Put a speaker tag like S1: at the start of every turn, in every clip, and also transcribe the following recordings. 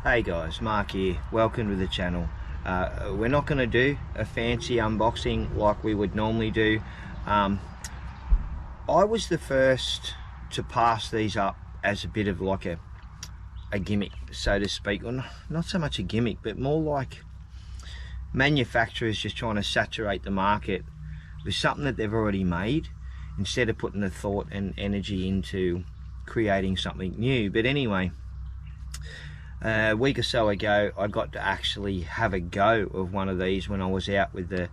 S1: Hey guys, Mark here. Welcome to the channel. We're not going to do a fancy unboxing like we would normally do. I was the first to pass these up as a bit of like a gimmick, so to speak. Well, not so much a gimmick, but more like manufacturers just trying to saturate the market with something that they've already made, instead of putting the thought and energy into creating something new. But anyway, a week or so ago I got to actually have a go of one of these when I was out with the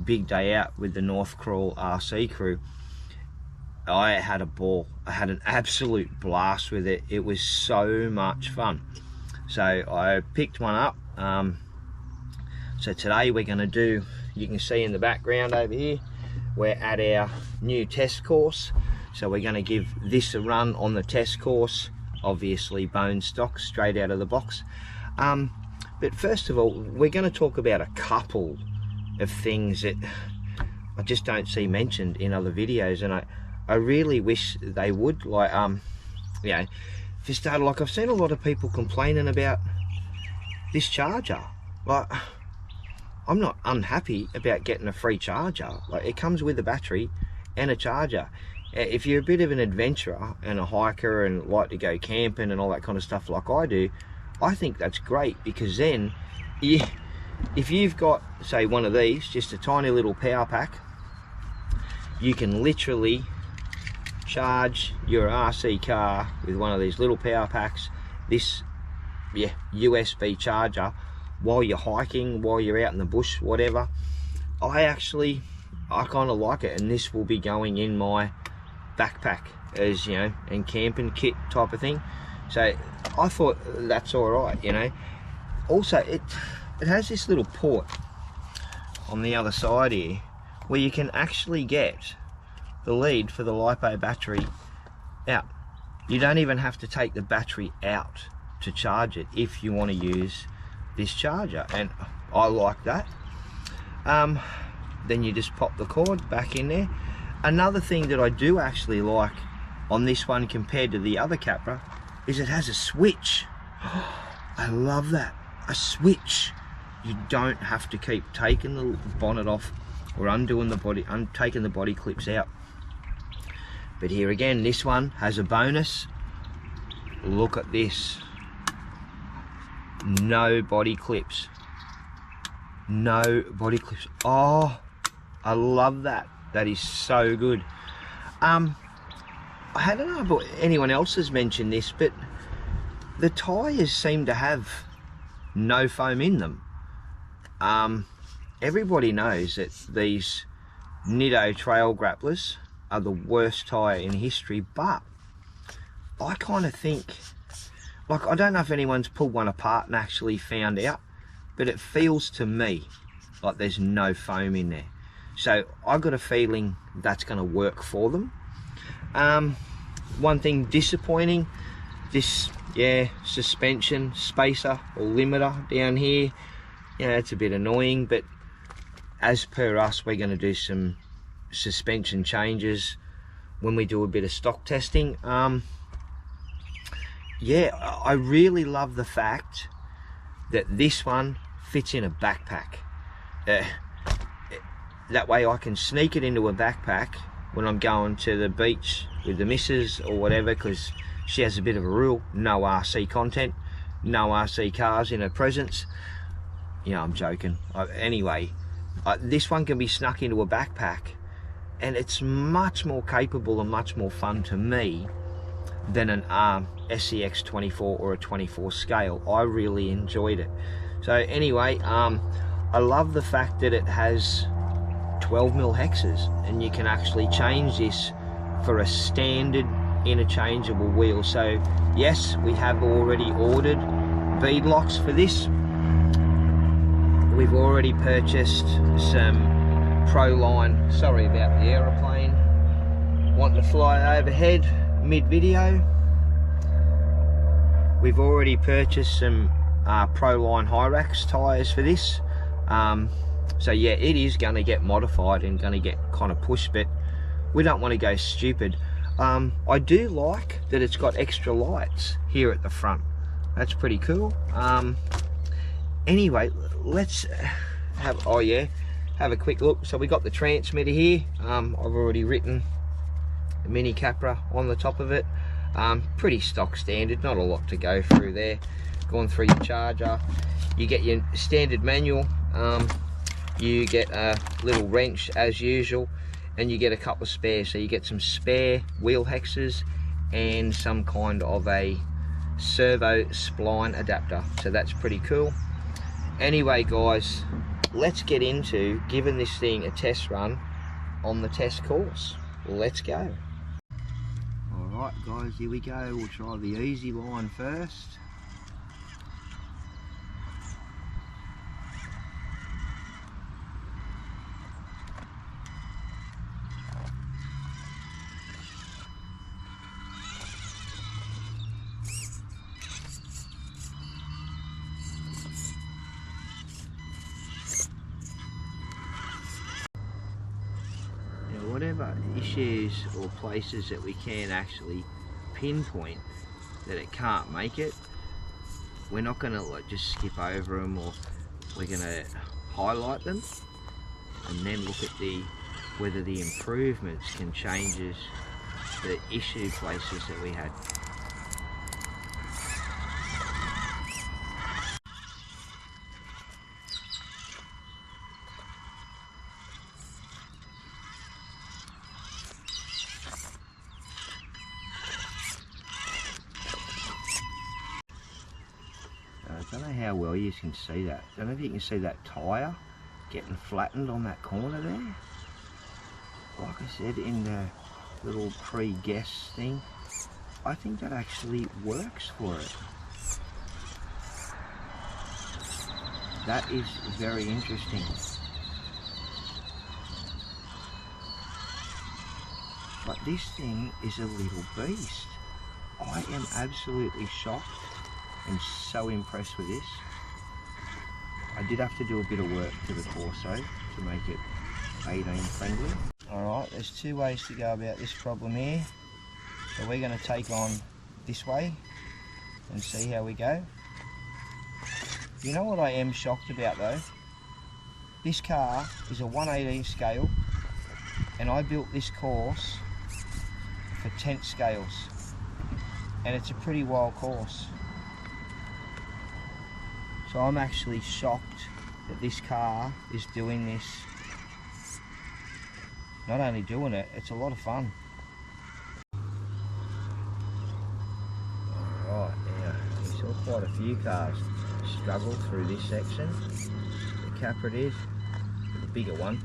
S1: big day out with the North Crawl RC crew. I had a ball. I had an absolute blast with it. It was so much fun. So I picked one up. So today we're going to do, you can see in the background over here, we're at our new test course. So we're going to give this a run on the test course. Obviously bone stock straight out of the box. But first of all, we're going to talk about a couple of things that I just don't see mentioned in other videos, and I really wish they would. Like, you know, for starters, like, I've seen a lot of people complaining about this charger. Like, I'm not unhappy about getting a free charger. Like, it comes with a battery and a charger. If you're a bit of an adventurer and a hiker and like to go camping and all that kind of stuff like I do, I think that's great, because then if you've got, say, one of these, just a tiny little power pack, you can literally charge your RC car with one of these little power packs, this USB charger, while you're hiking, while you're out in the bush, whatever. I kind of like it, and this will be going in my backpack as, you know, and camping kit type of thing. So I thought that's all right, you know. Also, it has this little port on the other side here where you can actually get the lead for the LiPo battery out. You don't even have to take the battery out to charge it if you want to use this charger, and I like that. Then you just pop the cord back in there. Another thing that I do actually like on this one compared to the other Capra is it has a switch. I love that, a switch. You don't have to keep taking the bonnet off or undoing the body, taking the body clips out. But here again, this one has a bonus. Look at this. No body clips. No body clips. Oh, I love that. That is so good. I don't know if anyone else has mentioned this, but the tyres seem to have no foam in them. Everybody knows that these Nitto trail grapplers are the worst tyre in history, but I kind of think, like, I don't know if anyone's pulled one apart and actually found out, but it feels to me like there's no foam in there. So I got a feeling that's going to work for them. One thing disappointing, this suspension spacer or limiter down here, it's a bit annoying, but as per us, we're going to do some suspension changes when we do a bit of stock testing. I really love the fact that this one fits in a backpack. That way I can sneak it into a backpack when I'm going to the beach with the missus or whatever, because she has a bit of a rule: no RC content, no RC cars in her presence. I'm joking. Anyway, this one can be snuck into a backpack, and it's much more capable and much more fun to me than an SCX 24 or a 24 scale. I really enjoyed it. So anyway, I love the fact that it has 12mm hexes, and you can actually change this for a standard interchangeable wheel. So yes, we have already ordered bead locks for this. We've already purchased some Proline, sorry about the aeroplane wanting to fly overhead mid-video. We've already purchased some Proline Hyrax tyres for this. So yeah, it is going to get modified and going to get kind of pushed, but we don't want to go stupid. I do like that it's got extra lights here at the front. That's pretty cool. Anyway, let's have a quick look. So we got the transmitter here. I've already written a mini Capra on the top of it. Pretty stock standard, not a lot to go through there. Going through your charger, you get your standard manual, you get a little wrench as usual, and you get a couple of spares. So you get some spare wheel hexes and some kind of a servo spline adapter, so that's pretty cool. Anyway guys, let's get into giving this thing a test run on the test course. Let's go. Alright guys, here we go. We'll try the easy line first. Whatever issues or places that we can actually pinpoint that it can't make it, we're not going to like just skip over them, or we're going to highlight them and then look at whether the improvements can change the issue places that we had. I don't know how well you can see that. I don't know if you can see that tyre getting flattened on that corner there. Like I said in the little pre-guess thing, I think that actually works for it. That is very interesting. But this thing is a little beast. I am absolutely shocked and so impressed with this. I did have to do a bit of work to the torso to make it 18 friendly. Alright, there's two ways to go about this problem here. So we're going to take on this way and see how we go. You know what I am shocked about though? This car is a 1/18 scale, and I built this course for 10th scales, and it's a pretty wild course. So I'm actually shocked that this car is doing this. Not only doing it, it's a lot of fun. Alright, now we saw quite a few cars struggle through this section. The Capra did, the bigger one.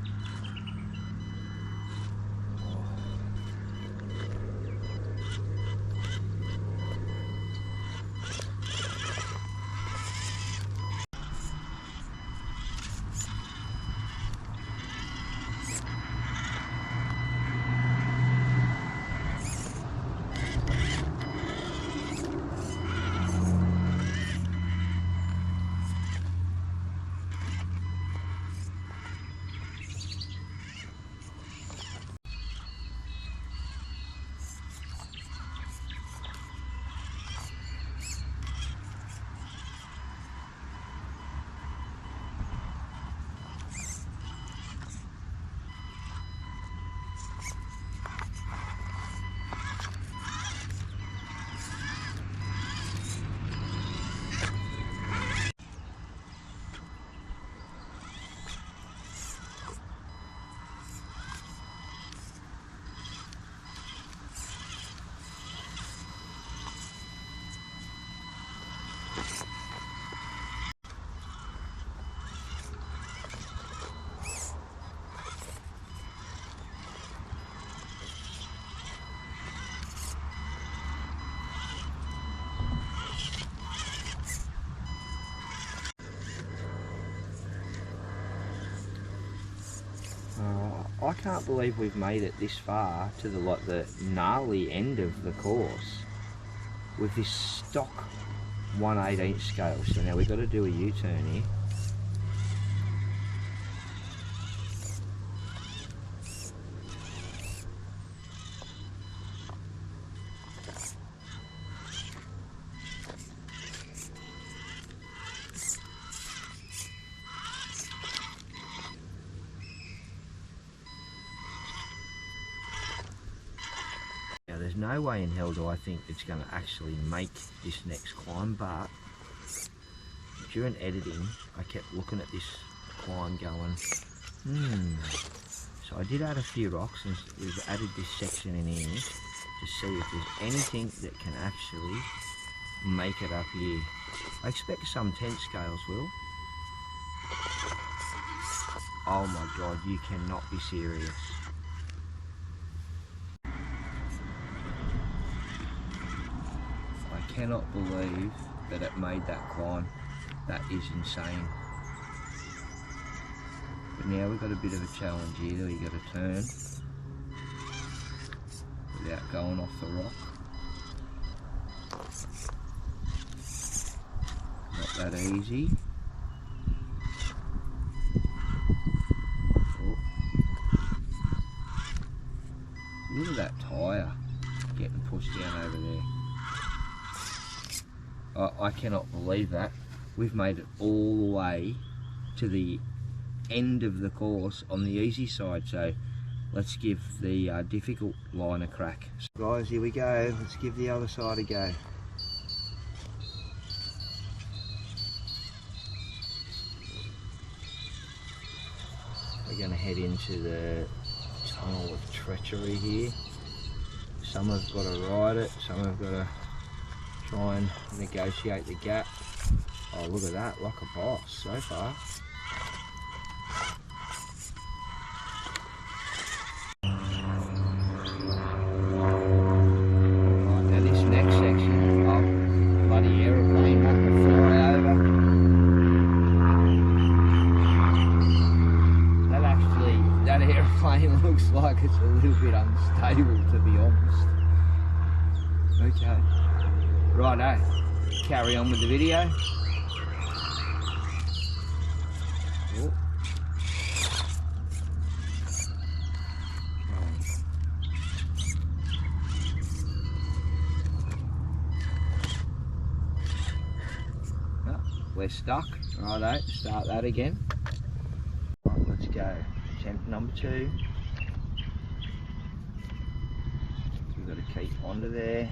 S1: I can't believe we've made it this far to the gnarly end of the course with this stock 1/18 scale. So now we've got to do a U-turn here. no way in hell do I think it's going to actually make this next climb, but during editing I kept looking at this climb going, So I did add a few rocks, and we've added this section in here to see if there's anything that can actually make it up here. I expect some tent scales will. Oh my god, you cannot be serious. I cannot believe that it made that climb. That is insane. But now we've got a bit of a challenge here. We've got to turn without going off the rock. Not that easy. Oh. Look at that tyre getting pushed down over there. I cannot believe that. We've made it all the way to the end of the course on the easy side, so let's give the difficult line a crack. So guys, here we go. Let's give the other side a go. We're going to head into the tunnel of treachery here. Some have got to ride it, some have got to try and negotiate the gap. Oh, look at that, like a boss so far. Right, now this next section, oh, bloody aeroplane want to fly over. That aeroplane looks like it's a little bit unstable, to be honest. Okay, righto, carry on with the video. Oh. Oh, we're stuck. Righto, start that again. Right, let's go. Attempt number 2. We've got to keep onto there,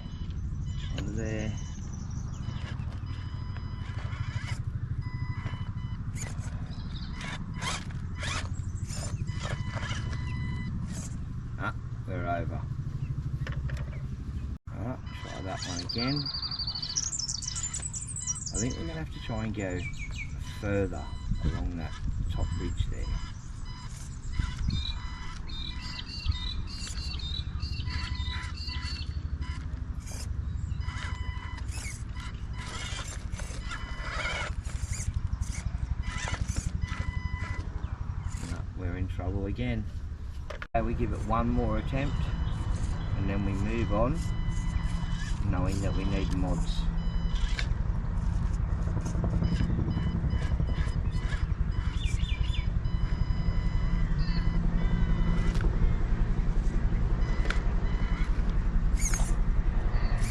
S1: onto there. Ah, we're over. Alright, try that one again. I think we're going to have to try and go further along that top ridge there. Trouble again. We give it one more attempt and then we move on, knowing that we need mods.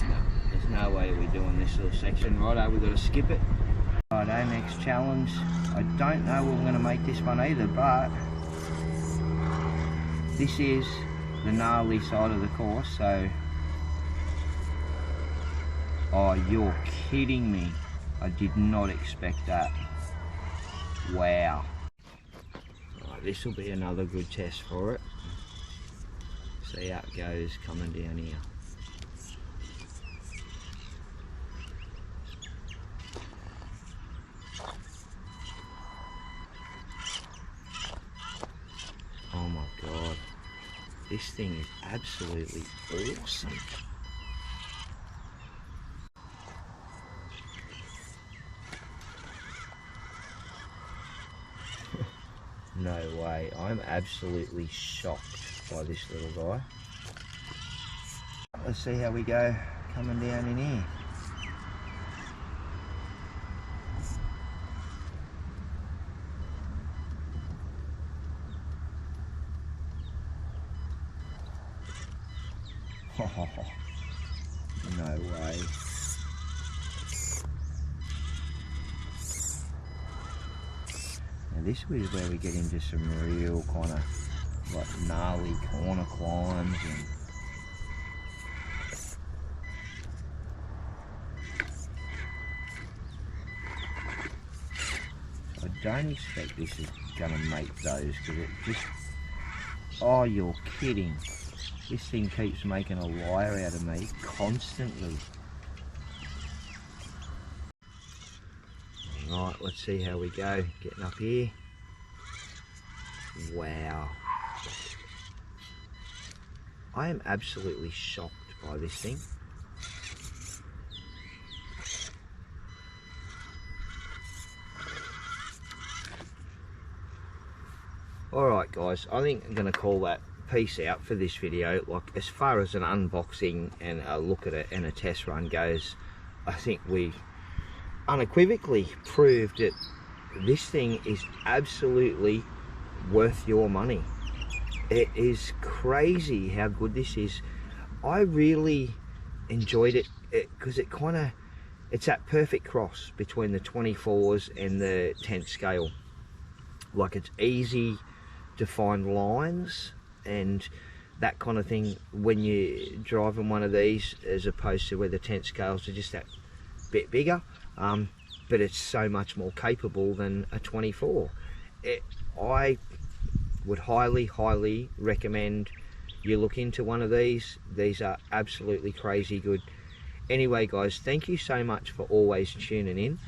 S1: No, there's no way we're doing this little section. Righto, we've got to skip it. Righto, next challenge. I don't know we're going to make this one either, but this is the gnarly side of the course, so... Oh, you're kidding me. I did not expect that. Wow. Right, this will be another good test for it. See how it goes coming down here. Oh my god, this thing is absolutely awesome. No way, I'm absolutely shocked by this little guy. Let's see how we go coming down in here. Oh, no way. Now this is where we get into some real kind of like gnarly corner climbs, and don't expect this is gonna make those, because it just, oh, you're kidding. This thing keeps making a liar out of me constantly. Right, let's see how we go. Getting up here. Wow. I am absolutely shocked by this thing. Alright guys, I think I'm going to call that piece out for this video. Like, as far as an unboxing and a look at it and a test run goes, I think we unequivocally proved that this thing is absolutely worth your money. It is crazy how good this is. I really enjoyed it because it's that perfect cross between the 24s and the 10th scale. Like, it's easy to find lines and that kind of thing when you're driving one of these, as opposed to where the 10th scales are just that bit bigger, but it's so much more capable than a 24. I would highly recommend you look into one of these. These are absolutely crazy good. Anyway guys, thank you so much for always tuning in.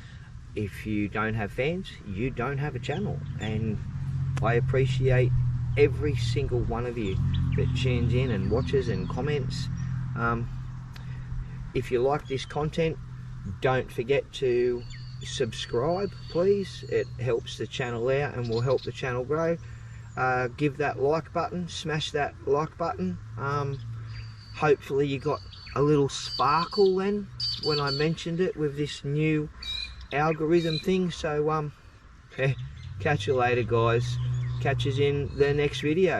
S1: If you don't have fans, you don't have a channel, and I appreciate every single one of you that tunes in and watches and comments. If you like this content, don't forget to subscribe, please. It helps the channel out and will help the channel grow. Give that like button, smash that like button. Hopefully you got a little sparkle then when I mentioned it with this new algorithm thing. So catch you later guys, catch us in the next video.